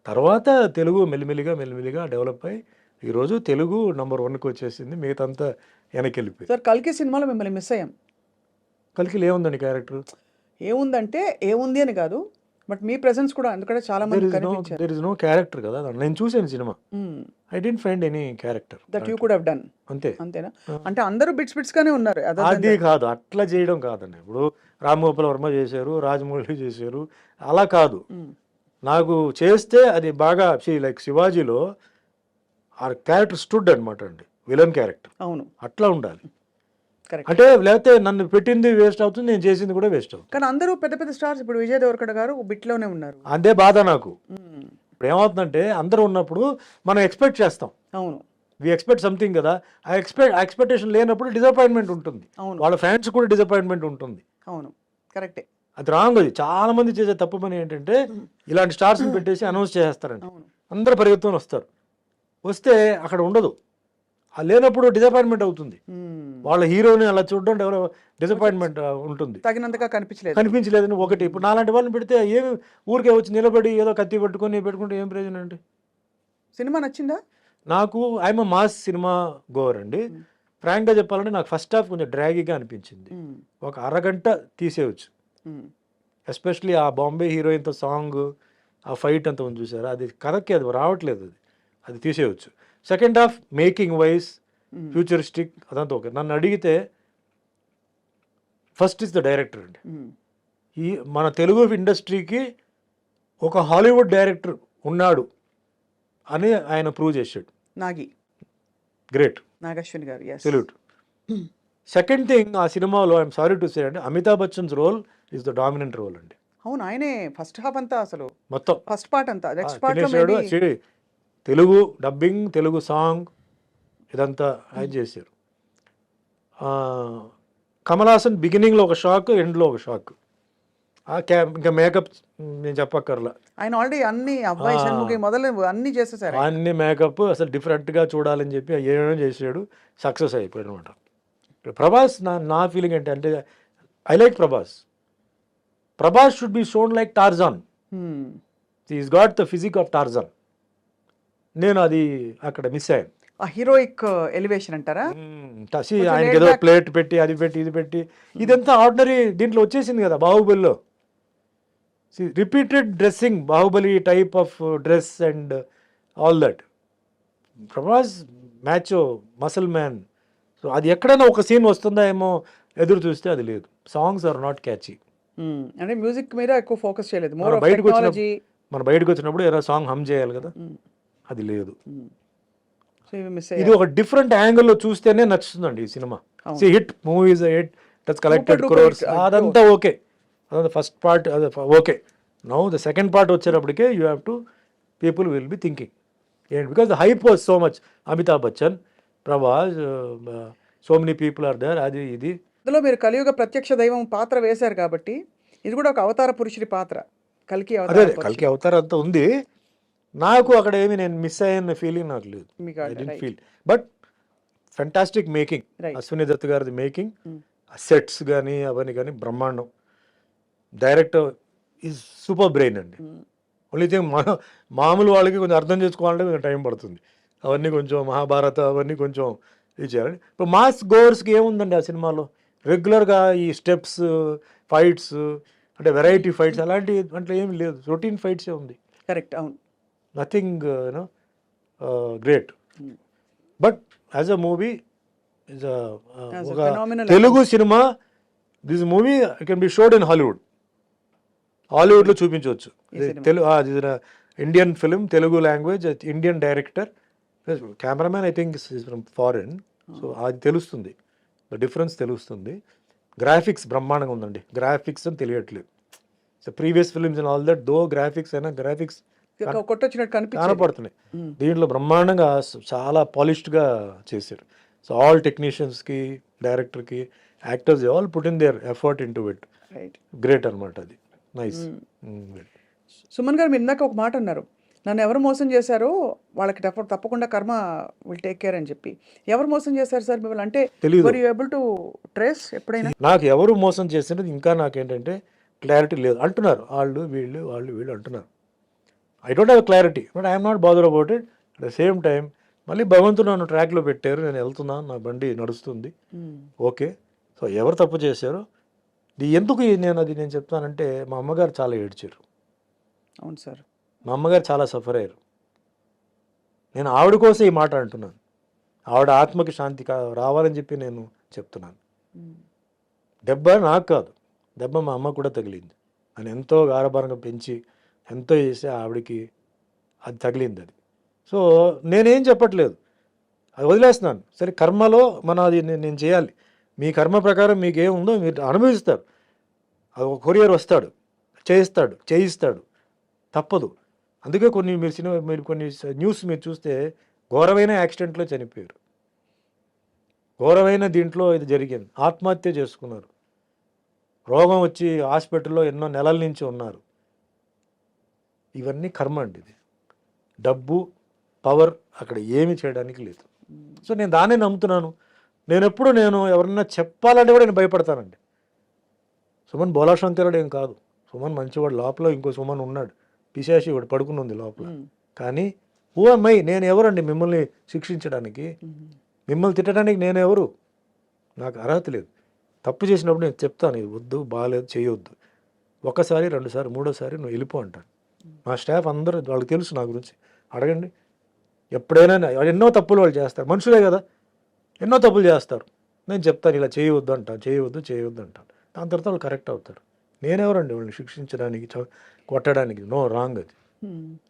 తర్వాత తెలుగు మెల్లిమెల్లిగా డెవలప్ అయ్యి ఈరోజు తెలుగు నంబర్ 1కి వచ్చేసింది. మిగతాంతా వెనక్కి వెళ్ళిపోయింది. సార్ కల్కి సినిమాలో మిమ్మల్ని మిస్ అయ్యాం. కలికిలో ఏముందండి క్యారెక్టర్? ఏముందంటే ఏముంది అని కాదు, బట్ మీ ప్రెసెన్స్ కూడా ఎందుకంటే చాలా మంది కనిపించారు. దెర్ ఇస్ నో క్యారెక్టర్ కదా. నేను చూసాను cinema. I didn't find any character that you could have done. అంతే. అంతేనా? అంటే అందరూ బిట్స్ గానే ఉన్నారు. అది కాదు, అట్లా చేయడం కాదండి. ఇప్పుడు రామ్ గోపాల్ వర్మ చేశారు, రాజమౌళి చేశారు, అలా కాదు. నాకు చేస్తే అది బాగా లైక్ శివాజీలో ఆ క్యారెక్టర్ స్టూడ్ అనమాట అండి, విలన్ క్యారెక్టర్. అవును, అట్లా ఉండాలి. కరెక్ట్. అంటే లేకపోతే నన్ను పెట్టింది వేస్ట్ అవుతుంది, నేను చేసింది కూడా వేస్ట్ అవుతుంది. కానీ అందరూ పెద్ద పెద్ద స్టార్స్, ఇప్పుడు విజయ్ దేవరకొండ గారు బిట్లోనే ఉన్నారు. అదే బాధ నాకు. ఇప్పుడు ఏమవుతుందంటే అందరూ ఉన్నప్పుడు మనం ఎక్స్పెక్ట్ చేస్తాం. అవును, వి ఎక్స్పెక్ట్ సంథింగ్ కదా. ఆ ఎక్స్పెక్టేషన్ లేనప్పుడు డిసప్పాయింట్మెంట్ ఉంటుంది. అవును, వాళ్ళ ఫ్యాన్స్ కూడా డిసప్పాయింట్మెంట్ ఉంటుంది. అవును, కరెక్టే. అది రాంగ్. అది చాలా మంది చేసే తప్పు పని ఏంటంటే ఇలాంటి స్టార్స్ని పెట్టేసి అనౌన్స్ చేస్తారండి. అవును, అందరు పరిగెత్తుకొని వస్తారు. వస్తే అక్కడ ఉండదు. ఆ లేనప్పుడు డిసప్పాయింట్మెంట్ అవుతుంది. వాళ్ళ హీరోని అలా చూడడం డిసప్పాయింట్మెంట్ ఉంటుంది. తగినంతగా కనిపించలేదని ఒకటి. ఇప్పుడు నాలాంటి వాళ్ళని పెడితే ఏమి ఊరికే వచ్చి నిలబడి ఏదో కత్తి పెట్టుకుంటే ఏం ప్రయోజనం అండి? సినిమా నచ్చిందా? నాకు ఐఎమ్ మాస్ సినిమా గోవర్ అండి. ఫ్రాంక్గా చెప్పాలంటే నాకు ఫస్ట్ హాఫ్ కొంచెం డ్రాగీగా అనిపించింది. ఒక అరగంట తీసేయచ్చు. ఎస్పెషలీ ఆ బాంబే హీరోయిన్తో సాంగ్, ఆ ఫైట్ అంతా ఉంది చూసారా, అది కరెక్ట్, అది రావట్లేదు. అది తీసేయచ్చు. Second half making wise futuristic అదంతా ఓకే. నన్ను అడిగితే ఫస్ట్ ఇస్ ద డైరెక్టర్ అండి. ఈ మన తెలుగు ఇండస్ట్రీకి ఒక హాలీవుడ్ డైరెక్టర్ ఉన్నాడు అని ఆయన ప్రూవ్ చేశాడు. నాగి గ్రేట్, నాగశ్విన్ గారు. సెల్యూట్. సెకండ్ థింగ్, ఆ సినిమాలో ఐఎమ్ సారీ టు సే అండి, Amitabh Bachchan's role is the dominant role అండి. అవును, ఆయనే ఫస్ట్ హాఫ్ అంతా, అసలు మొత్తం ఫస్ట్ పార్ట్ అంతా. నెక్స్ట్ పార్ట్ లో తెలుగు డబ్బింగ్, తెలుగు సాంగ్ ఇదంతా ఆయన చేశారు. కమల్ హాసన్ బిగినింగ్లో ఒక షాక్, ఎండ్లో ఒక షాక్. ఇంకా మేకప్ నేను చెప్పక్కర్లా. ఆయన ఆల్రెడీ అన్ని అబ్బాయి షణ్ముఖి మొదలు అన్ని చేసేసారు. అన్ని మేకప్ అసలు డిఫరెంట్గా చూడాలని చెప్పి ఏమేమో చేసాడు, సక్సెస్ అయిపోయాడు అనమాట. ప్రభాస్ నా ఫీలింగ్ ఏంటంటే I like Prabhas should be shown like Tarzan. Is got the physique of Tarzan. నేను అది అక్కడ మిస్ అయ్యాను. ఆ హీరోయిక్ ఎలివేషన్ అంటారా? ఆయనకి ఏదో ప్లేట్ పెట్టి అది పెట్టి ఇది పెట్టి ఇదంతా ఆర్డినరీ దీంట్లో వచ్చేసింది కదా బాహుబలిలో. Repeated dressing, Baahubali type of dress and all that. Prabhas మ్యాచో, muscle man. So అది ఎక్కడైనా ఒక సీన్ వస్తుందా ఏమో ఎదురు చూస్తే అది లేదు. Songs are not catchy. అంటే మ్యూజిక్ మీద ఎక్కువ ఫోకస్ చేయలేదు. మన బయటకు వచ్చినప్పుడు ఏదో సాంగ్ హమ్ చేయాలి కదా, అది లేదు. ఇది ఒక డిఫరెంట్ యాంగిల్లో చూస్తేనే నచ్చుతుందండి ఈ సినిమా. Hit movie is hit, that's collected crores, అదంతా ఓకే. అదంతా ఫస్ట్ పార్ట్ అది okay. Now the second part వచ్చేటప్పటికే you have to people will be thinking ఏంటి, because the hype was so much. Amitabh Bachchan, Prabhas, so many people are there. అది ఇది ఇందులో మీరు కలియుగ ప్రత్యక్ష దైవం పాత్ర వేశారు కాబట్టి ఇది కూడా ఒక అవతార పురుషుడి పాత్ర. కల్కి అవతార అంతా ఉంది. నాకు అక్కడ ఏమి నేను మిస్ అయ్యన్న ఫీలింగ్ నాకు లేదు. I don't feel. But fantastic making, Ashwini Dutt గారిది మేకింగ్, సెట్స్ కానీ అవన్నీ కానీ బ్రహ్మాండం. డైరెక్టర్ ఈజ్ సూపర్ బ్రెయిన్ అండి. ఓన్లీ థింగ్ మామూలు వాళ్ళకి కొంచెం అర్థం చేసుకోవాలంటే కొంచెం టైం పడుతుంది. అవన్నీ కొంచెం మహాభారత అవన్నీ కొంచెం ఇది చేయాలండి. ఇప్పుడు మాస్ గోవర్స్కి ఏముందండి ఆ సినిమాలో? రెగ్యులర్గా ఈ స్టెప్స్, ఫైట్స్, అంటే వెరైటీ ఫైట్స్ అలాంటి అంటే ఏమి లేదు. రొటీన్ ఫైట్సే ఉంది. కరెక్ట్, అవును. Nothing great. But as a movie is Telugu cinema, this movie can be showed in హాలీవుడ్లో చూపించవచ్చు. Indian film, Telugu language, Indian director, cameraman I think is from foreign. So అది తెలుస్తుంది, ద డిఫరెన్స్ తెలుస్తుంది. గ్రాఫిక్స్ బ్రహ్మాండంగా ఉందండి. గ్రాఫిక్స్ అని తెలియట్లేదు. So previous films and all that, though graphics అయినా గ్రాఫిక్స్ కనపడుతున్నాయి. దీంట్లో బ్రహ్మాండంగా చాలా పాలిష్డ్గా చేశారు. సో ఆల్ టెక్నీషియన్స్కి, డైరెక్టర్కి, actors all put in there effort in to it. Great అనమాట. అది నైస్. సుమన్ గారు, మీరు ఇందాక ఒక మాట అన్నారు, నన్ను ఎవరు మోసం చేశారో వాళ్ళకి తప్పకుండా కర్మ విల్ టేక్ కేర్ అని చెప్పి. ఎవరు మోసం చేశారు సార్ మిమ్మల్ని? అంటే were you able to trace ఎప్పుడైనా? నాకు ఎవరు మోసం చేసినది ఇంకా నాకేంటంటే క్లారిటీ లేదు. అంటున్నారు వాళ్ళు వీళ్ళు అంటున్నారు. I don't have clarity, but I'm not bother about it. At the same time మళ్ళీ భగవంతుడు నన్ను ట్రాక్లో పెట్టారు, నేను వెళ్తున్నాను, నా బండి నడుస్తుంది, ఓకే. సో ఎవరు తప్పు చేశారో ఎందుకు నేను చెప్తానంటే, మా అమ్మగారు చాలా ఏడ్చారు. అవును సార్. మా అమ్మగారు చాలా సఫర్ అయ్యారు. నేను ఆవిడ కోసం ఈ మాట అంటున్నాను. ఆవిడ ఆత్మకి శాంతి రావాలని చెప్పి నేను చెప్తున్నాను. దెబ్బ నాకు కాదు, దెబ్బ మా అమ్మ కూడా తగిలింది. అని ఎంతో గారభారంగా పెంచి ఎంతో చేసి ఆవిడకి అది తగిలింది. అది సో నేనేం చెప్పట్లేదు, అది వదిలేస్తున్నాను. సరే కర్మలో అది నేను చేయాలి, మీ కర్మ ప్రకారం మీకు ఏముందో మీరు అనుభవిస్తారు. అది ఒక కొరియర్ వస్తాడు, చేయిస్తాడు, తప్పదు. అందుకే మీరు కొన్ని న్యూస్ మీరు చూస్తే ఘోరమైన యాక్సిడెంట్లో చనిపోయారు, ఘోరమైన దీంట్లో ఇది జరిగింది, ఆత్మహత్య చేసుకున్నారు, రోగం వచ్చి హాస్పిటల్లో ఎన్నో నెలల నుంచి ఉన్నారు. ఇవన్నీ కర్మ అండి. ఇది డబ్బు, పవర్ అక్కడ ఏమి చేయడానికి లేదు. సో నేను దాన్నే నమ్ముతున్నాను. నేను ఎవరన్నా చెప్పాలంటే కూడా నేను భయపడతానండి. సుమన్ బోలాశంకరుడు ఏం కాదు, సుమన్ మంచివాడు. లోపల ఇంకో సుమన్ ఉన్నాడు, పిశాచి వాడు పడుకుని ఉంది లోపల. కానీ ఓ అమ్మాయి, నేను ఎవరండి మిమ్మల్ని శిక్షించడానికి, మిమ్మల్ని తిట్టడానికి నేను ఎవరు? నాకు అర్హత లేదు. తప్పు చేసినప్పుడు నేను చెప్తాను, ఇది వద్దు, బాగాలేదు, చేయొద్దు. ఒకసారి, రెండుసారి, మూడోసారి నువ్వు వెళ్ళిపో అంటాను. మా స్టాఫ్ అందరూ, వాళ్ళకి తెలుసు నా గురించి, అడగండి. ఎప్పుడైనా ఎన్నో తప్పులు వాళ్ళు చేస్తారు, మనుషులే కదా, ఎన్నో తప్పులు చేస్తారు. నేను చెప్తాను, ఇలా చేయవద్దు అంటాను, చేయవద్దు అంటాను. దాని తర్వాత వాళ్ళు కరెక్ట్ అవుతారు. నేనెవరండి వాళ్ళని శిక్షించడానికి, కొట్టడానికి? నో, రాంగ్ అది.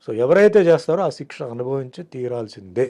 సో ఎవరైతే చేస్తారో ఆ శిక్ష అనుభవించి తీరాల్సిందే.